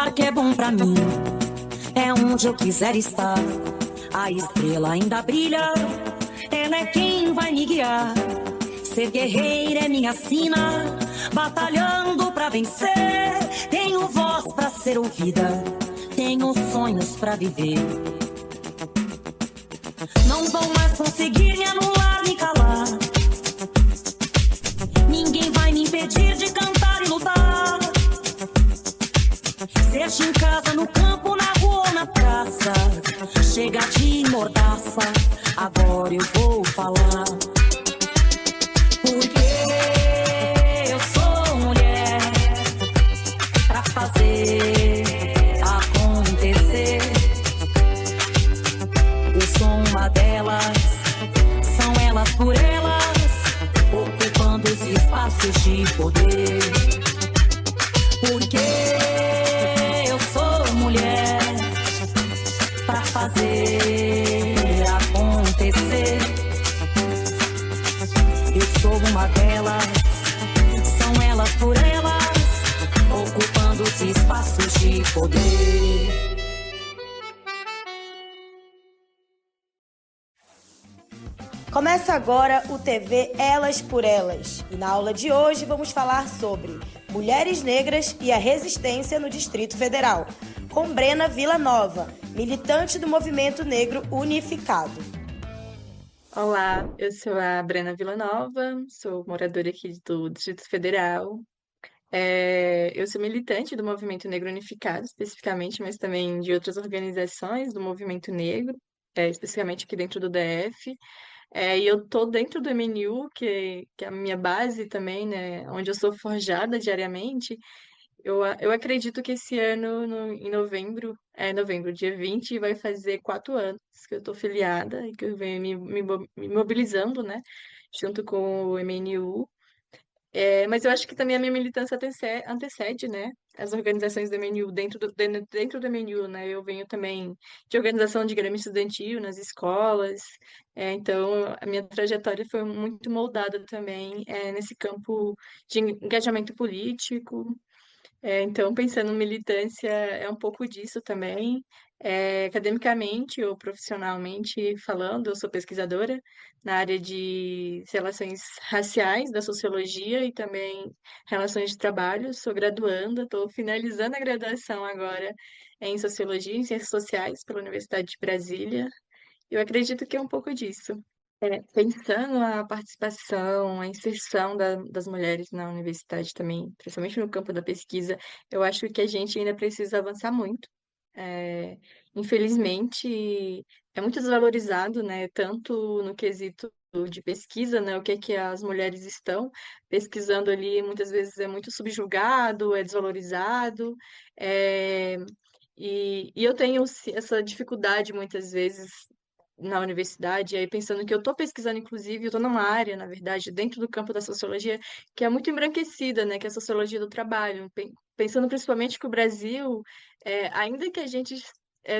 lugar que é bom pra mim, é onde eu quiser estar. A estrela ainda brilha, ela é quem vai me guiar. Ser guerreira é minha sina, batalhando pra vencer. Tenho voz pra ser ouvida, tenho sonhos pra viver. Não vão mais conseguir me anular, me calar. Ninguém vai me impedir de cantar e lutar. Seja em casa, no campo, na rua ou na praça, chega de mordaça, agora eu vou falar. Porque eu sou mulher pra fazer acontecer. Eu sou uma delas, são elas por elas, ocupando os espaços de poder. Porque eu sou mulher pra fazer acontecer. Eu sou uma delas, são elas por elas, ocupando os espaços de poder. Começa agora o TV Elas por Elas. E na aula de hoje vamos falar sobre mulheres negras e a resistência no Distrito Federal, com Brena Villanova, militante do Movimento Negro Unificado. Olá, eu sou a Brena Villanova, sou moradora aqui do Distrito Federal. Eu sou militante do Movimento Negro Unificado, especificamente, mas também de outras organizações do Movimento Negro, especificamente aqui dentro do DF. E eu tô dentro do MNU, que é a minha base também, né, onde eu sou forjada diariamente. Eu acredito que esse ano, em novembro, dia 20, vai fazer 4 anos que eu tô filiada e que eu venho me mobilizando, né, junto com o MNU. Mas eu acho que também a minha militância antecede, né, as organizações do MNU dentro do MNU, né? Eu venho também de organização de grêmio estudantil nas escolas, então a minha trajetória foi muito moldada também, nesse campo de engajamento político. Então, pensando em militância, é um pouco disso também. Academicamente ou profissionalmente falando, eu sou pesquisadora na área de relações raciais, da sociologia e também relações de trabalho. Sou graduanda, estou finalizando a graduação agora em sociologia e ciências sociais pela Universidade de Brasília. Eu acredito que é um pouco disso. Pensando a participação, a inserção das mulheres na universidade também, principalmente no campo da pesquisa, eu acho que a gente ainda precisa avançar muito. É, Infelizmente, é muito desvalorizado, né? Tanto no quesito de pesquisa, né? O que é que as mulheres estão pesquisando ali, muitas vezes é muito subjugado, é desvalorizado. é, e eu tenho essa dificuldade muitas vezes na universidade, aí pensando que eu estou pesquisando, inclusive, eu estou numa área, na verdade, dentro do campo da sociologia, que é muito embranquecida, né, que é a sociologia do trabalho. Pensando principalmente que o Brasil, ainda que a gente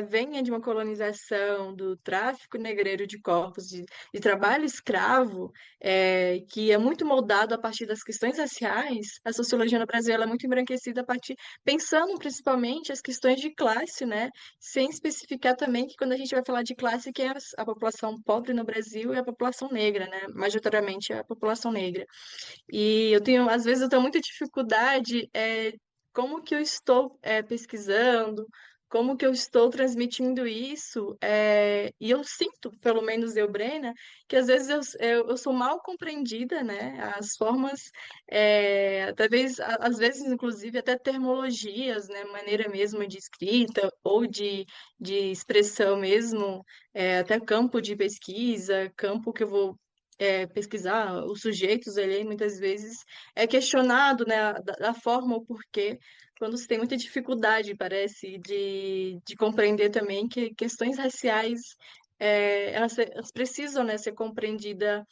venha de uma colonização do tráfico negreiro de corpos, de trabalho escravo, que é muito moldado a partir das questões raciais, a sociologia no Brasil ela é muito embranquecida a partir, pensando principalmente as questões de classe, né? Sem especificar também que quando a gente vai falar de classe, que é a população pobre no Brasil e a população negra, né? Majoritariamente a população negra. E às vezes eu tenho muita dificuldade, como que eu estou pesquisando, como que eu estou transmitindo isso, e eu sinto, pelo menos eu, Brena, que às vezes eu sou mal compreendida, né? As formas, talvez, às vezes, inclusive, até termologias, né? Maneira mesmo de escrita ou de expressão mesmo, até campo de pesquisa, campo que eu vou pesquisar os sujeitos ali, muitas vezes é questionado, né, da forma ou porquê, quando se tem muita dificuldade, parece, de compreender também que questões raciais, elas precisam, né, ser compreendidas,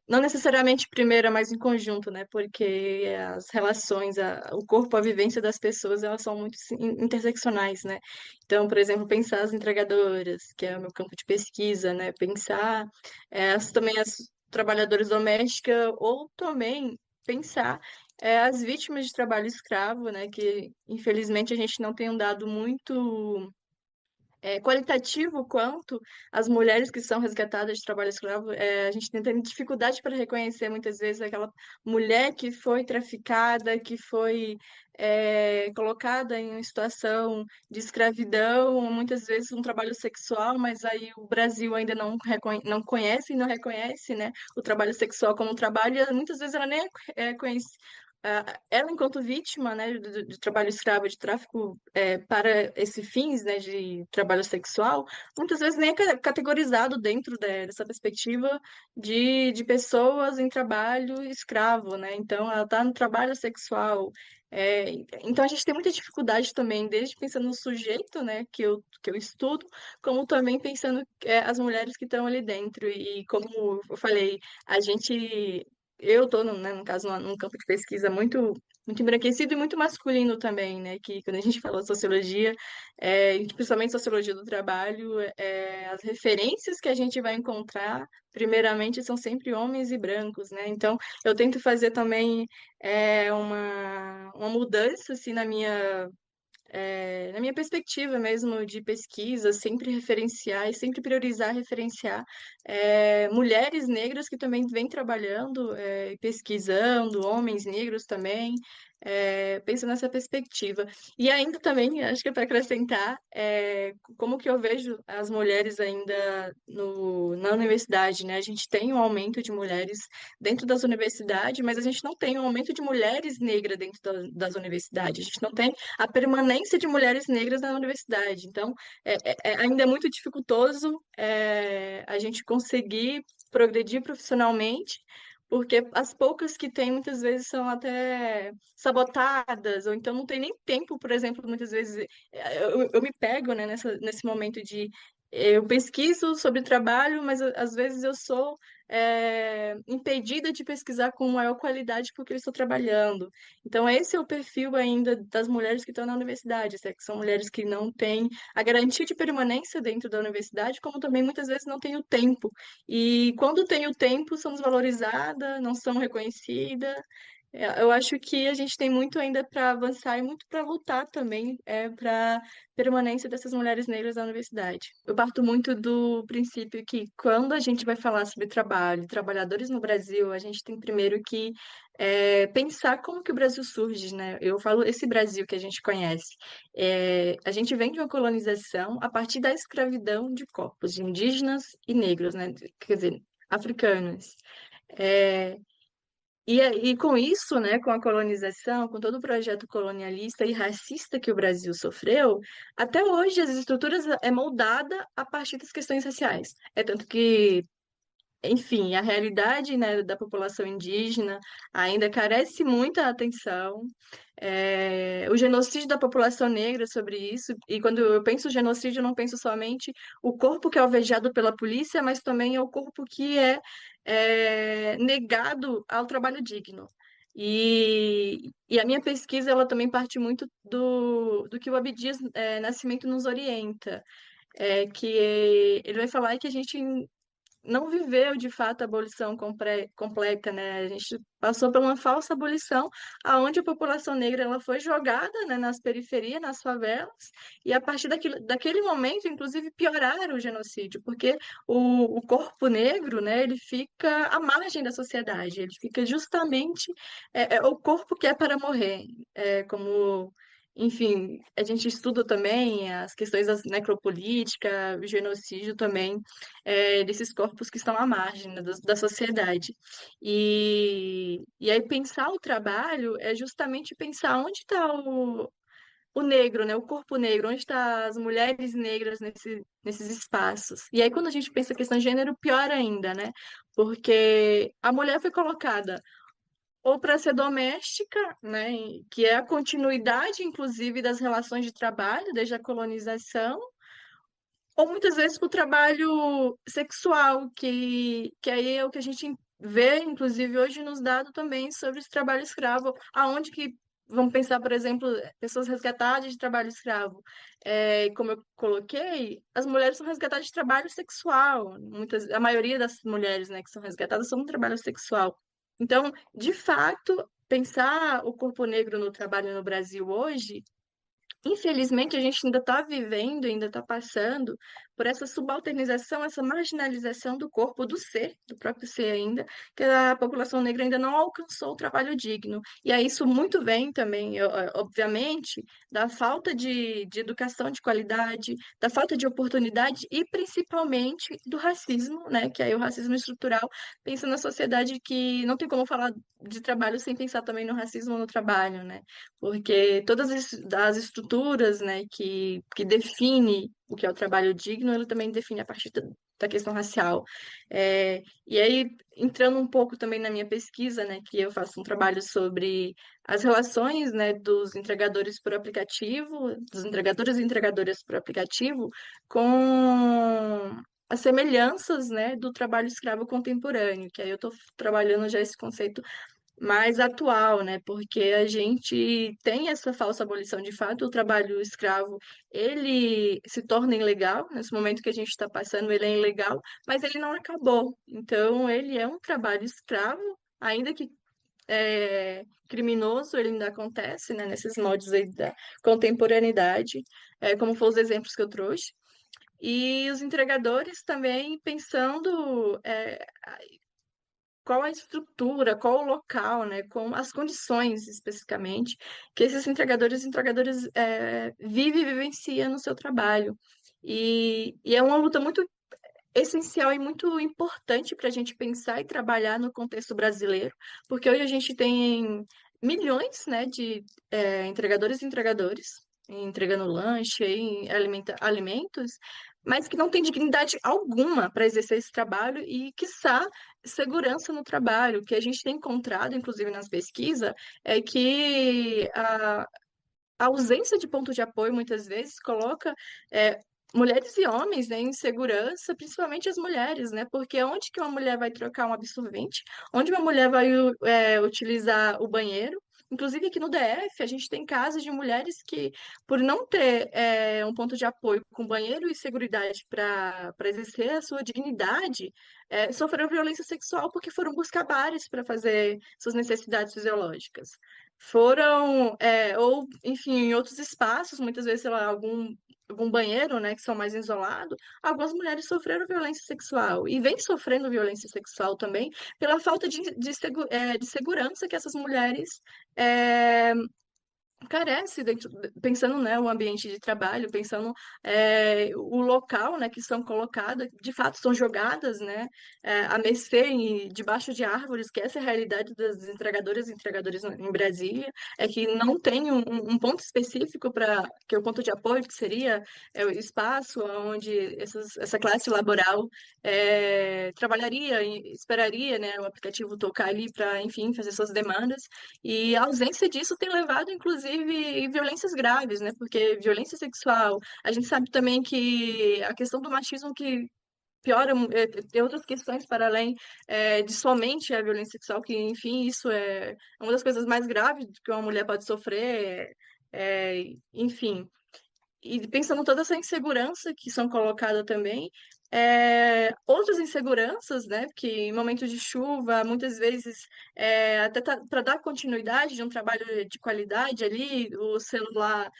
não necessariamente primeiro, mas em conjunto, né, porque as relações, o corpo, a vivência das pessoas, elas são muito interseccionais, né. Então, por exemplo, pensar as entregadoras, que é o meu campo de pesquisa, né, pensar também as trabalhadoras domésticas ou também pensar as vítimas de trabalho escravo, né, que infelizmente a gente não tem um dado muito qualitativo quanto as mulheres que são resgatadas de trabalho escravo. A gente tem dificuldade para reconhecer muitas vezes aquela mulher que foi traficada, que foi colocada em uma situação de escravidão, muitas vezes um trabalho sexual, mas aí o Brasil ainda não conhece e não reconhece, né, o trabalho sexual como um trabalho, e muitas vezes ela nem conhece. Ela, enquanto vítima, né, de trabalho escravo, de tráfico para esses fins, né, de trabalho sexual, muitas vezes nem é categorizado dentro dessa perspectiva de pessoas em trabalho escravo, né? Então, ela está no trabalho sexual. É, então, a gente tem muita dificuldade também, desde pensando no sujeito, né, que eu estudo, como também pensando as mulheres que estão ali dentro. E como eu falei, a gente eu estou, né, no caso, num campo de pesquisa muito embranquecido e muito masculino também, né? Que quando a gente fala de sociologia, e principalmente sociologia do trabalho, as referências que a gente vai encontrar, primeiramente, são sempre homens e brancos, né? Então, eu tento fazer também uma mudança, assim, na minha perspectiva mesmo de pesquisa, sempre referenciar e sempre priorizar referenciar mulheres negras que também vêm trabalhando, pesquisando, homens negros também, penso nessa perspectiva. E ainda também, acho que é para acrescentar, como que eu vejo as mulheres ainda na universidade, né? A gente tem um aumento de mulheres dentro das universidades, mas a gente não tem um aumento de mulheres negras dentro das universidades. A gente não tem a permanência de mulheres negras na universidade. Então, ainda é muito dificultoso a gente conseguir progredir profissionalmente, porque as poucas que tem muitas vezes são até sabotadas, ou então não tem nem tempo, por exemplo, muitas vezes eu me pego, né, nesse momento de eu pesquiso sobre trabalho, mas às vezes eu sou impedida de pesquisar com maior qualidade porque eu estou trabalhando. Então, esse é o perfil ainda das mulheres que estão na universidade, que são mulheres que não têm a garantia de permanência dentro da universidade, como também muitas vezes não têm o tempo. E quando tem o tempo, são desvalorizadas, não são reconhecidas. Eu acho que a gente tem muito ainda para avançar e muito para lutar também para permanência dessas mulheres negras na universidade. Eu parto muito do princípio que quando a gente vai falar sobre trabalho, trabalhadores no Brasil, a gente tem primeiro que pensar como que o Brasil surge, né? Eu falo esse Brasil que a gente conhece. A gente vem de uma colonização a partir da escravidão de corpos de indígenas e negros, né? Quer dizer, africanos. É, e com isso, né, com a colonização, com todo o projeto colonialista e racista que o Brasil sofreu, até hoje as estruturas é moldada a partir das questões raciais. É tanto que enfim, a realidade, né, da população indígena ainda carece muita atenção. O genocídio da população negra sobre isso, e quando eu penso genocídio, eu não penso somente o corpo que é alvejado pela polícia, mas também é o corpo que é negado ao trabalho digno. E a minha pesquisa, ela também parte muito do que o Abdias Nascimento nos orienta, que ele vai falar que a gente não viveu de fato a abolição completa, né? A gente passou por uma falsa abolição, aonde a população negra ela foi jogada, né, nas periferias, nas favelas, e a partir daquele momento, inclusive, pioraram o genocídio, porque o corpo negro, né, ele fica à margem da sociedade, ele fica justamente o corpo que é para morrer, como enfim, a gente estuda também as questões da necropolítica, o genocídio também, desses corpos que estão à margem, né, da sociedade. E aí pensar o trabalho é justamente pensar onde está o negro, né, o corpo negro, onde estão as mulheres negras nesses espaços. E aí quando a gente pensa a questão de gênero, pior ainda, né? Porque a mulher foi colocada ou para ser doméstica, né, que é a continuidade, inclusive, das relações de trabalho desde a colonização, ou muitas vezes para o trabalho sexual, que aí é o que a gente vê, inclusive, hoje nos dados também sobre esse trabalho escravo, aonde que, vamos pensar, por exemplo, pessoas resgatadas de trabalho escravo. Como eu coloquei, as mulheres são resgatadas de trabalho sexual, a maioria das mulheres, né, que são resgatadas são do trabalho sexual. Então, de fato, pensar o corpo negro no trabalho no Brasil hoje, infelizmente, a gente ainda está vivendo, ainda está passando por essa subalternização, essa marginalização do corpo, do ser, do próprio ser ainda, que a população negra ainda não alcançou o trabalho digno. E aí isso muito vem também, obviamente, da falta de educação de qualidade, da falta de oportunidade e principalmente do racismo, né? Que aí o racismo estrutural, pensa na sociedade que não tem como falar de trabalho sem pensar também no racismo no trabalho, né? Porque todas as estruturas, né, que define o que é o trabalho digno, ele também define a partir da questão racial. E aí, entrando um pouco também na minha pesquisa, né, que eu faço um trabalho sobre as relações, né, dos entregadores por aplicativo, dos entregadores e entregadoras por aplicativo, com as semelhanças, né, do trabalho escravo contemporâneo, que aí eu estou trabalhando já esse conceito mais atual, né? Porque a gente tem essa falsa abolição de fato, o trabalho escravo, ele se torna ilegal, nesse momento que a gente está passando, ele é ilegal, mas ele não acabou. Então, ele é um trabalho escravo, ainda que criminoso, ele ainda acontece, né? Nesses moldes aí da contemporaneidade, como foram os exemplos que eu trouxe. E os entregadores também pensando qual a estrutura, qual o local, né, com as condições especificamente que esses entregadores e entregadoras vivem e vivenciam no seu trabalho. E é uma luta muito essencial e muito importante para a gente pensar e trabalhar no contexto brasileiro, porque hoje a gente tem milhões, né, de entregadores e entregadores entregando lanche, e alimentos, mas que não tem dignidade alguma para exercer esse trabalho e, quiçá, segurança no trabalho. O que a gente tem encontrado, inclusive nas pesquisas, é que a ausência de ponto de apoio muitas vezes coloca mulheres e homens, né, em segurança, principalmente as mulheres, né? Porque onde que uma mulher vai trocar um absorvente? Onde uma mulher vai utilizar o banheiro? Inclusive aqui no DF, a gente tem casos de mulheres que, por não ter um ponto de apoio com banheiro e seguridade para exercer a sua dignidade, sofreram violência sexual porque foram buscar bares para fazer suas necessidades fisiológicas. Foram, ou, enfim, em outros espaços, muitas vezes, sei lá, algum banheiro, né, que são mais isolados, algumas mulheres sofreram violência sexual e vêm sofrendo violência sexual também pela falta de segurança que essas mulheres é, carece pensando, né, o ambiente de trabalho, pensando o local, né, que são colocadas, de fato são jogadas, né, a mercê debaixo de árvores, que essa é a realidade das entregadoras e entregadores em Brasília, é que não tem um ponto específico para que é o ponto de apoio, que seria o espaço onde essa classe laboral trabalharia e esperaria, né, o aplicativo tocar ali para, enfim, fazer suas demandas. E a ausência disso tem levado, inclusive, violências graves, né? Porque violência sexual, a gente sabe também que a questão do machismo que piora, tem outras questões para além de somente a violência sexual, que, enfim, isso é uma das coisas mais graves que uma mulher pode sofrer, enfim. E pensando toda essa insegurança que são colocadas também, outras inseguranças, né? Porque em momentos de chuva, muitas vezes, até para dar continuidade de um trabalho de qualidade ali, o celular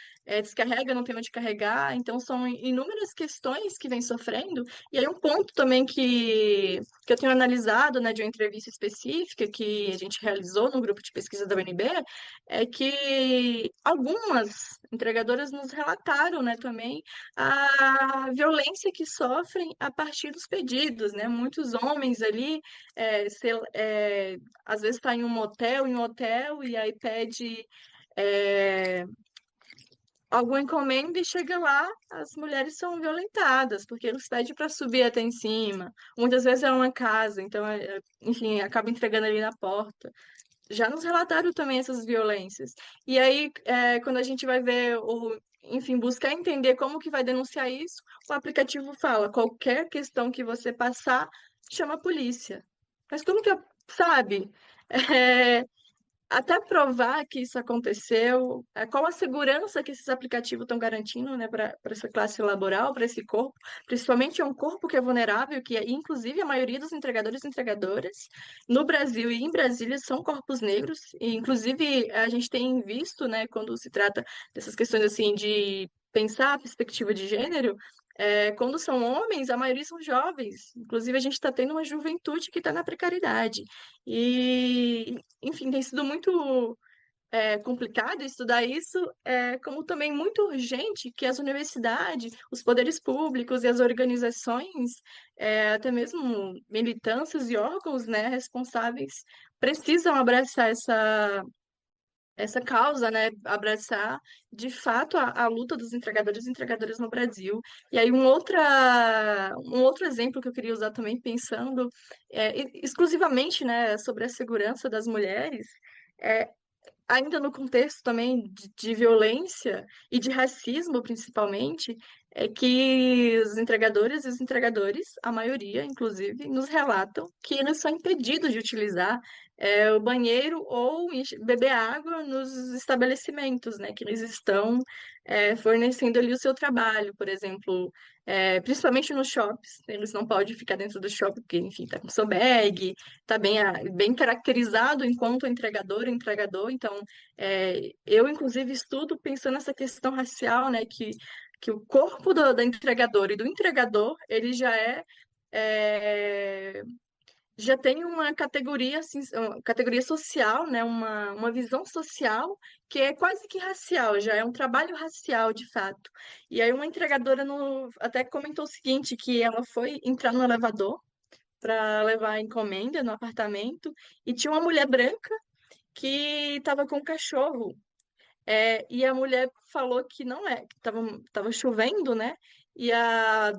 descarrega, não tem onde carregar, então são inúmeras questões que vem sofrendo. E aí um ponto também que eu tenho analisado, né, de uma entrevista específica que a gente realizou no grupo de pesquisa da UNB, é que algumas entregadoras nos relataram, né, também a violência que sofrem a partir dos pedidos, né? Muitos homens ali, às vezes está em um hotel, e aí pede alguma encomenda e chega lá, as mulheres são violentadas, porque eles pedem para subir até em cima. Muitas vezes é uma casa, então, enfim, acaba entregando ali na porta. Já nos relataram também essas violências. E aí, quando a gente vai ver, enfim, buscar entender como que vai denunciar isso, o aplicativo fala, qualquer questão que você passar, chama a polícia. Mas como que, sabe? É, até provar que isso aconteceu, qual a segurança que esses aplicativos estão garantindo, né, para essa classe laboral, para esse corpo, principalmente é um corpo que é vulnerável, que inclusive a maioria dos entregadores e entregadoras no Brasil e em Brasília são corpos negros, e inclusive a gente tem visto, né, quando se trata dessas questões assim de pensar a perspectiva de gênero, quando são homens, a maioria são jovens. Inclusive, a gente está tendo uma juventude que está na precariedade. E, enfim, tem sido muito complicado estudar isso, como também muito urgente que as universidades, os poderes públicos e as organizações, até mesmo militâncias e órgãos, né, responsáveis, precisam abraçar essa causa, né, abraçar de fato a luta dos entregadores e entregadoras no Brasil. E aí um outro exemplo que eu queria usar também pensando exclusivamente, né, sobre a segurança das mulheres, é, ainda no contexto também de violência e de racismo, principalmente, é que os entregadores e os entregadores, a maioria, inclusive, nos relatam que eles são impedidos de utilizar o banheiro ou beber água nos estabelecimentos, né, que eles estão fornecendo ali o seu trabalho, por exemplo, principalmente nos shops, eles não podem ficar dentro do shopping porque, enfim, tá com seu bag, tá bem caracterizado enquanto entregador, então eu, inclusive, estudo pensando nessa questão racial, né, que o corpo da entregadora e do entregador, ele é, já tem uma categoria, assim, uma categoria social, né, uma visão social que é quase que racial, já é um trabalho racial, de fato. E aí uma entregadora até comentou o seguinte, que ela foi entrar no elevador para levar a encomenda no apartamento e tinha uma mulher branca que estava com um cachorro. E a mulher falou que não que tava chovendo, né? E a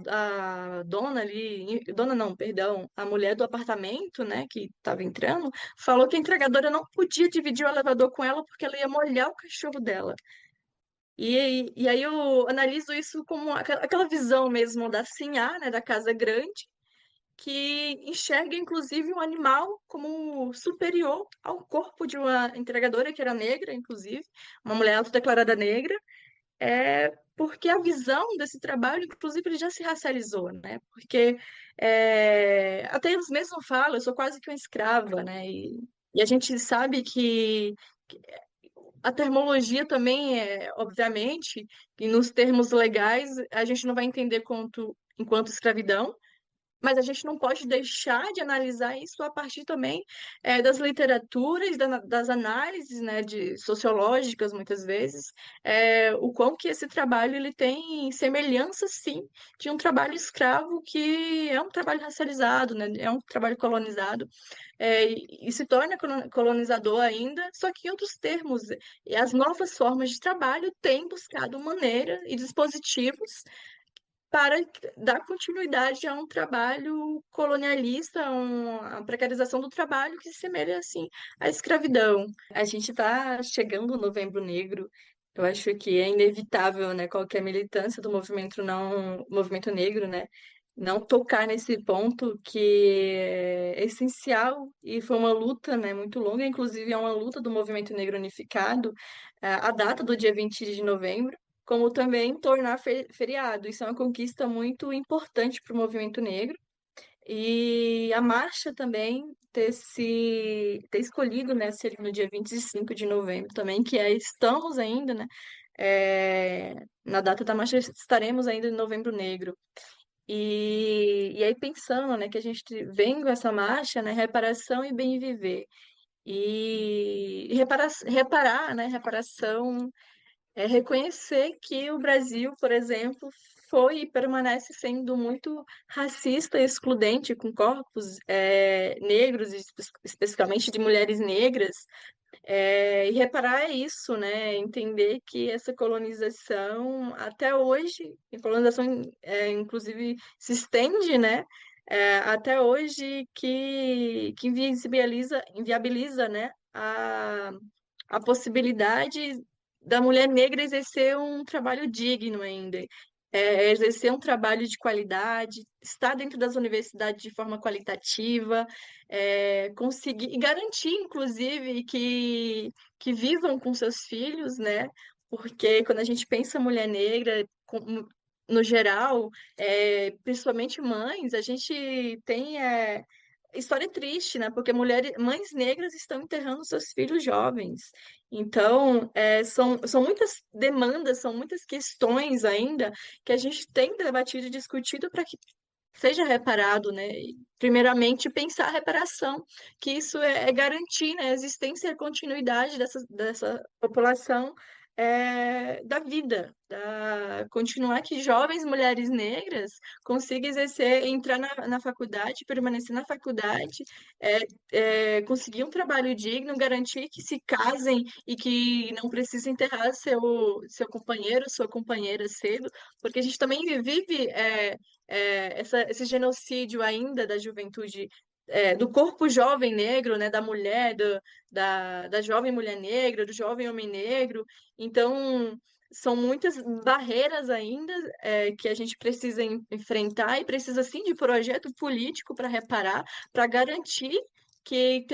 dona ali, dona não, perdão, a mulher do apartamento, né, que estava entrando, falou que a entregadora não podia dividir o elevador com ela porque ela ia molhar o cachorro dela. E aí eu analiso isso como aquela visão mesmo da sinhá, né, da casa grande, que enxerga inclusive o animal como superior ao corpo de uma entregadora que era negra, inclusive, uma mulher autodeclarada negra, porque a visão desse trabalho, inclusive, ele já se racializou, né? Porque até eles mesmos falam, eu sou quase que uma escrava, né? E a gente sabe que a termologia também obviamente, e nos termos legais, a gente não vai entender enquanto escravidão, mas a gente não pode deixar de analisar isso a partir também das literaturas, das análises, né, sociológicas, muitas vezes, o quão que esse trabalho ele tem semelhança, sim, de um trabalho escravo que é um trabalho racializado, né, é um trabalho colonizado, e se torna colonizador ainda, só que em outros termos. E as novas formas de trabalho têm buscado maneira e dispositivos para dar continuidade a um trabalho colonialista, a precarização do trabalho que se semelha assim à escravidão. A gente está chegando no Novembro Negro. Eu acho que é inevitável, né, qualquer militância do movimento negro, né, não tocar nesse ponto que é essencial e foi uma luta, né, muito longa, inclusive é uma luta do movimento negro unificado, a data do dia 20 de novembro, como também tornar feriado. Isso é uma conquista muito importante para o movimento negro. E a marcha também ter escolhido, né, ser no dia 25 de novembro também, que estamos ainda, né, na data da marcha estaremos ainda em Novembro Negro. E aí pensando, né, que a gente vem com essa marcha, né, reparação e bem viver. E reparar, né, reparação reconhecer que o Brasil, por exemplo, foi e permanece sendo muito racista e excludente com corpos negros, e especificamente de mulheres negras, e reparar isso, né? Entender que essa colonização, até hoje, a colonização, inclusive, se estende, né? Até hoje que inviabiliza, né? A possibilidade da mulher negra exercer um trabalho digno ainda. exercer um trabalho de qualidade, estar dentro das universidades de forma qualitativa, conseguir e garantir, inclusive, que vivam com seus filhos, né? Porque quando a gente pensa mulher negra, no geral, principalmente mães, a gente tem história triste, né? Porque mães negras estão enterrando seus filhos jovens. Então, são muitas demandas, são muitas questões ainda que a gente tem debatido e discutido para que seja reparado, né? E, primeiramente, pensar a reparação, que isso é garantir, né, a existência e a continuidade dessa população, da vida, continuar que jovens mulheres negras consigam exercer, entrar na faculdade, permanecer na faculdade, conseguir um trabalho digno, garantir que se casem e que não precisem enterrar seu companheiro, sua companheira cedo, porque a gente também vive esse genocídio ainda da juventude, do corpo jovem negro, né, da mulher, da jovem mulher negra, do jovem homem negro. Então, são muitas barreiras ainda, que a gente precisa enfrentar e precisa, sim, de projeto político para reparar, para garantir que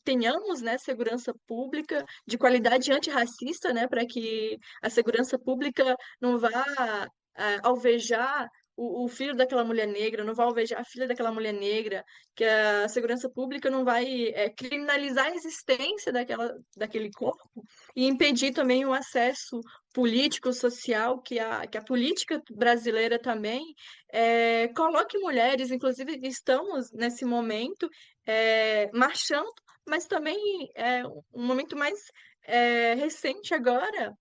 tenhamos, né, segurança pública de qualidade antirracista, né, para que a segurança pública não vá alvejar o filho daquela mulher negra, não vai alvejar a filha daquela mulher negra, que a segurança pública não vai criminalizar a existência daquele corpo e impedir também o acesso político, social, que a política brasileira também coloque mulheres, inclusive estamos nesse momento marchando, mas também um momento mais recente agora,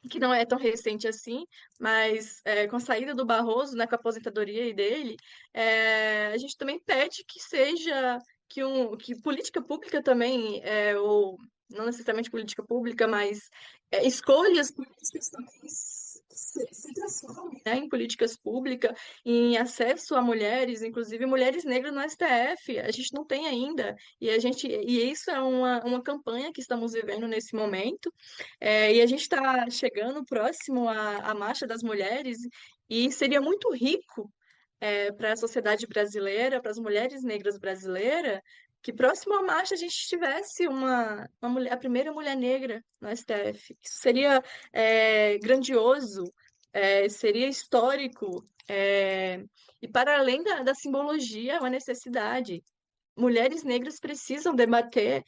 que não é tão recente assim, mas com a saída do Barroso, né, com a aposentadoria dele, a gente também pede que seja que política pública também, ou não necessariamente política pública, mas escolhas políticas também se transformem, né, em políticas públicas, em acesso a mulheres, inclusive mulheres negras no STF. A gente não tem ainda, e isso é uma campanha que estamos vivendo nesse momento. E a gente está chegando próximo à Marcha das Mulheres, e seria muito rico para a sociedade brasileira, para as mulheres negras brasileiras, que próximo à marcha a gente tivesse uma mulher, a primeira mulher negra no STF. Isso seria grandioso, seria histórico, e para além da simbologia, é uma necessidade. Mulheres negras precisam debater,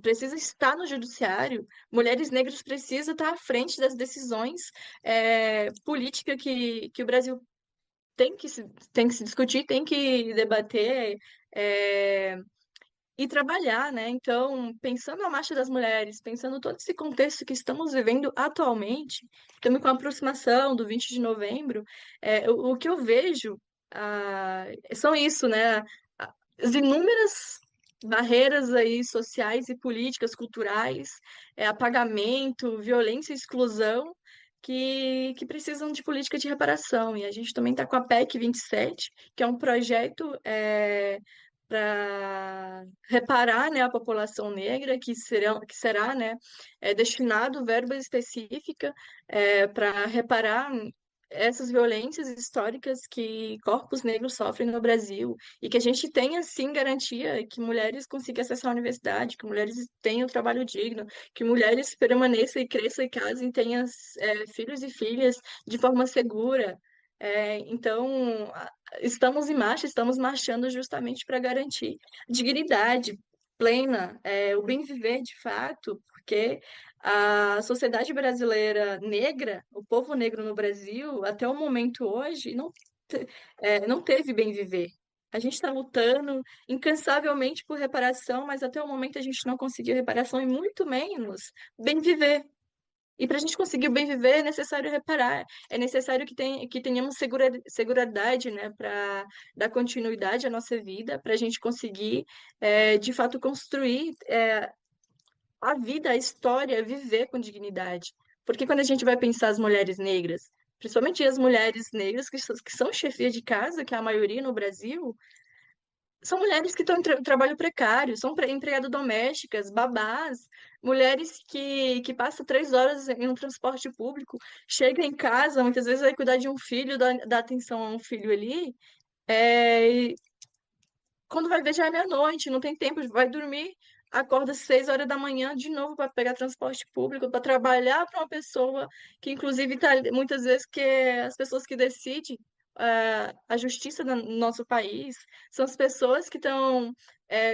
precisam estar no judiciário, mulheres negras precisam estar à frente das decisões políticas que o Brasil tem que se discutir, tem que debater e trabalhar, né? Então, pensando na Marcha das Mulheres, pensando todo esse contexto que estamos vivendo atualmente, também com a aproximação do 20 de novembro, o que eu vejo são isso, né? As inúmeras barreiras aí sociais e políticas, culturais, apagamento, violência e exclusão, que precisam de política de reparação. E a gente também está com a PEC 27, que é um projeto para reparar, né, a população negra, que será, né, destinado verba específica para reparar essas violências históricas que corpos negros sofrem no Brasil, e que a gente tenha, sim, garantia que mulheres consigam acessar a universidade, que mulheres tenham trabalho digno, que mulheres permaneçam e cresçam e casem, tenham filhos e filhas de forma segura. Então, estamos em marcha, estamos marchando justamente para garantir dignidade plena, o bem viver de fato, porque a sociedade brasileira negra, o povo negro no Brasil, até o momento hoje, não teve bem viver. A gente está lutando incansavelmente por reparação, mas até o momento a gente não conseguiu reparação e muito menos bem viver. E para a gente conseguir o bem viver é necessário reparar, é necessário que tenhamos seguridade, né, para dar continuidade à nossa vida, para a gente conseguir, de fato, construir a vida, a história, viver com dignidade. Porque quando a gente vai pensar as mulheres negras, principalmente as mulheres negras que são chefias de casa, que é a maioria no Brasil, são mulheres que estão em trabalho precário, são empregadas domésticas, babás, mulheres que passam 3 horas em um transporte público, chegam em casa, muitas vezes vai cuidar de um filho, dar atenção a um filho ali, e quando vai ver já é meia-noite, não tem tempo, vai dormir, acorda às 6 horas da manhã de novo para pegar transporte público, para trabalhar para uma pessoa que, inclusive, tá, muitas vezes que as pessoas que decidem a justiça no nosso país são as pessoas que estão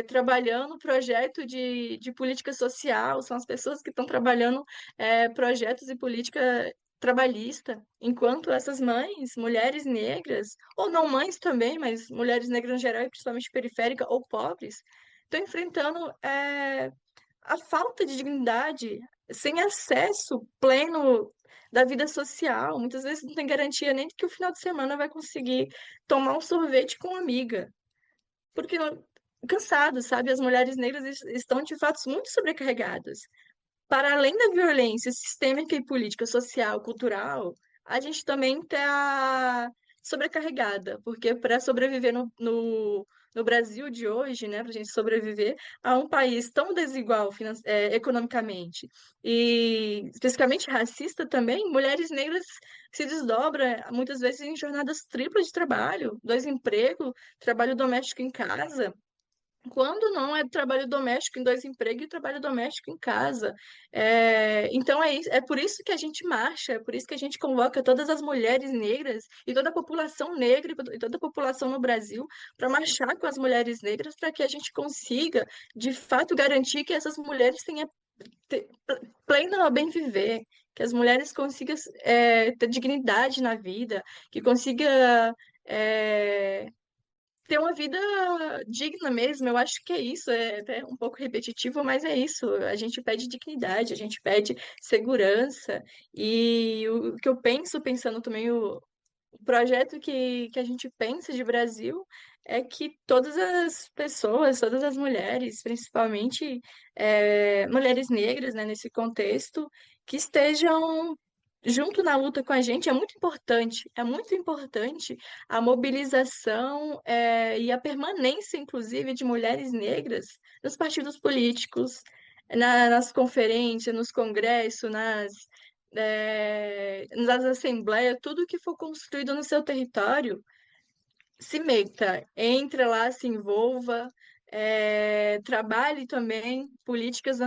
trabalhando projeto de política social, são as pessoas que estão trabalhando projetos e política trabalhista, enquanto essas mães, mulheres negras, ou não mães também, mas mulheres negras em geral, e principalmente periféricas ou pobres, estão enfrentando a falta de dignidade, sem acesso pleno da vida social. Muitas vezes não tem garantia nem de que o final de semana vai conseguir tomar um sorvete com uma amiga, porque cansados, sabe? As mulheres negras estão de fato muito sobrecarregadas. Para além da violência sistêmica e política, social, cultural, a gente também está sobrecarregada, porque para sobreviver no Brasil de hoje, né, para a gente sobreviver a um país tão desigual economicamente e especificamente racista também, mulheres negras se desdobram muitas vezes em jornadas triplas de trabalho, dois empregos, trabalho doméstico em casa. Quando não é trabalho doméstico em dois empregos e trabalho doméstico em casa. Então é por isso que a gente marcha, é por isso que a gente convoca todas as mulheres negras e toda a população negra e toda a população no Brasil para marchar com as mulheres negras para que a gente consiga, de fato, garantir que essas mulheres tenham pleno bem viver, que as mulheres consigam ter dignidade na vida, que consiga é, ter uma vida digna mesmo. Eu acho que é isso, é até um pouco repetitivo, mas é isso. A gente pede dignidade, a gente pede segurança. E o que eu penso, pensando também o projeto que a gente pensa de Brasil é que todas as pessoas, todas as mulheres, principalmente mulheres negras, né, nesse contexto, que estejam junto na luta com a gente. É muito importante a mobilização e a permanência, inclusive, de mulheres negras nos partidos políticos, nas conferências, nos congressos, nas assembleias, tudo que for construído no seu território, se meta, entre lá, se envolva, trabalhe também políticas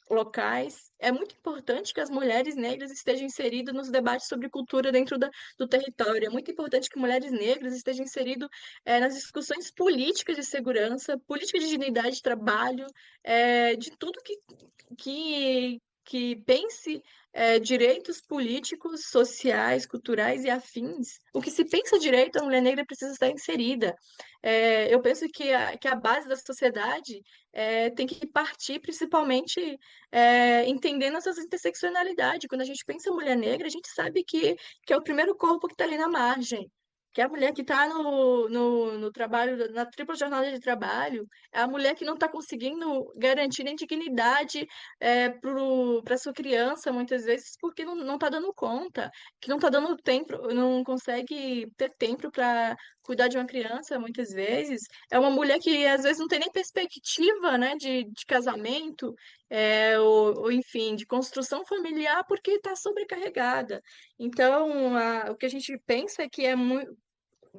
locais. É muito importante que as mulheres negras estejam inseridas nos debates sobre cultura dentro do território. É muito importante que mulheres negras estejam inseridas nas discussões políticas de segurança, política de dignidade de trabalho, de tudo que pense direitos políticos, sociais, culturais e afins. O que se pensa direito, a mulher negra precisa estar inserida. Eu penso que a base da sociedade tem que partir principalmente entendendo essas interseccionalidades. Quando a gente pensa em mulher negra, a gente sabe que é o primeiro corpo que está ali na margem. Que é a mulher que está no trabalho, na tripla jornada de trabalho, é a mulher que não está conseguindo garantir nem dignidade para sua criança, muitas vezes, porque não está dando conta, que não está dando tempo, não consegue ter tempo para cuidar de uma criança, muitas vezes. É uma mulher que, às vezes, não tem nem perspectiva, né, de casamento, ou, enfim, de construção familiar, porque está sobrecarregada. Então, o que a gente pensa é que é muito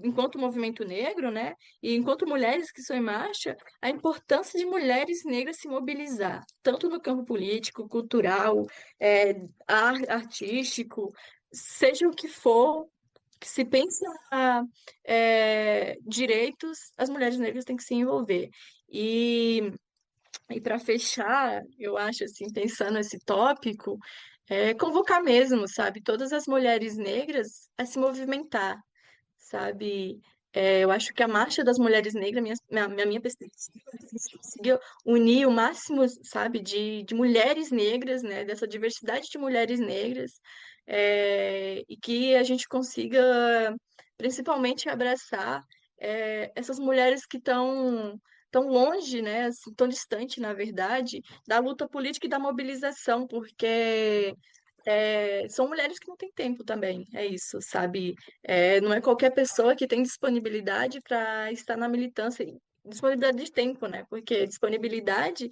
enquanto movimento negro, né, e enquanto mulheres que são em marcha, a importância de mulheres negras se mobilizar, tanto no campo político, cultural, artístico, seja o que for, que se pensa direitos, as mulheres negras têm que se envolver. E, e para fechar, eu acho, assim, pensando nesse tópico, convocar mesmo, sabe, todas as mulheres negras a se movimentar, sabe? Eu acho que a Marcha das Mulheres Negras, minha perspectiva, é que a gente conseguiu unir o máximo, sabe, de mulheres negras, né, dessa diversidade de mulheres negras, e que a gente consiga, principalmente, abraçar essas mulheres que estão tão longe, né, assim, tão distante, na verdade, da luta política e da mobilização, porque são mulheres que não têm tempo também, é isso, sabe? Não é qualquer pessoa que tem disponibilidade para estar na militância. disponibilidade de tempo, né? Porque disponibilidade,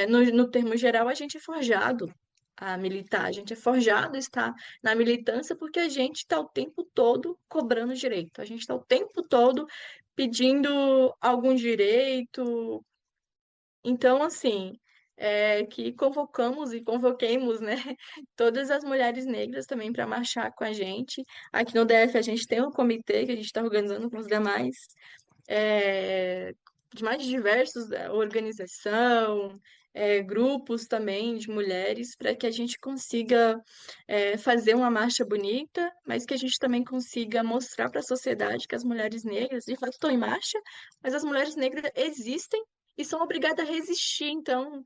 no termo geral, a gente é forjado a militar, a gente é forjado a estar na militância porque a gente está o tempo todo cobrando direito, a gente está o tempo todo pedindo algum direito. Então, assim, que convocamos e convoquemos, né, todas as mulheres negras também para marchar com a gente. Aqui no DF a gente tem um comitê que a gente está organizando com os demais é, de mais diversos, organização, grupos também de mulheres, para que a gente consiga fazer uma marcha bonita, mas que a gente também consiga mostrar para a sociedade que as mulheres negras, de fato, estão em marcha, mas as mulheres negras existem e são obrigadas a resistir. Então,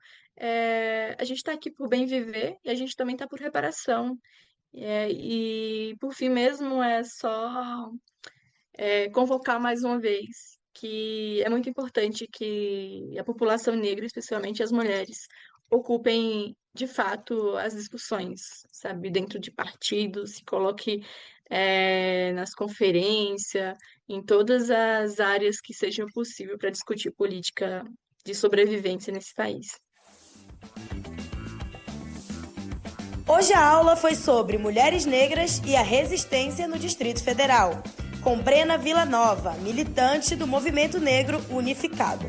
a gente está aqui por bem viver e a gente também está por reparação. E, por fim mesmo, é só convocar mais uma vez que é muito importante que a população negra, especialmente as mulheres, ocupem de fato as discussões, sabe, dentro de partidos, se coloque nas conferências, em todas as áreas que sejam possível para discutir política de sobrevivência nesse país. Hoje a aula foi sobre mulheres negras e a resistência no Distrito Federal, com Brena Villanova, militante do Movimento Negro Unificado.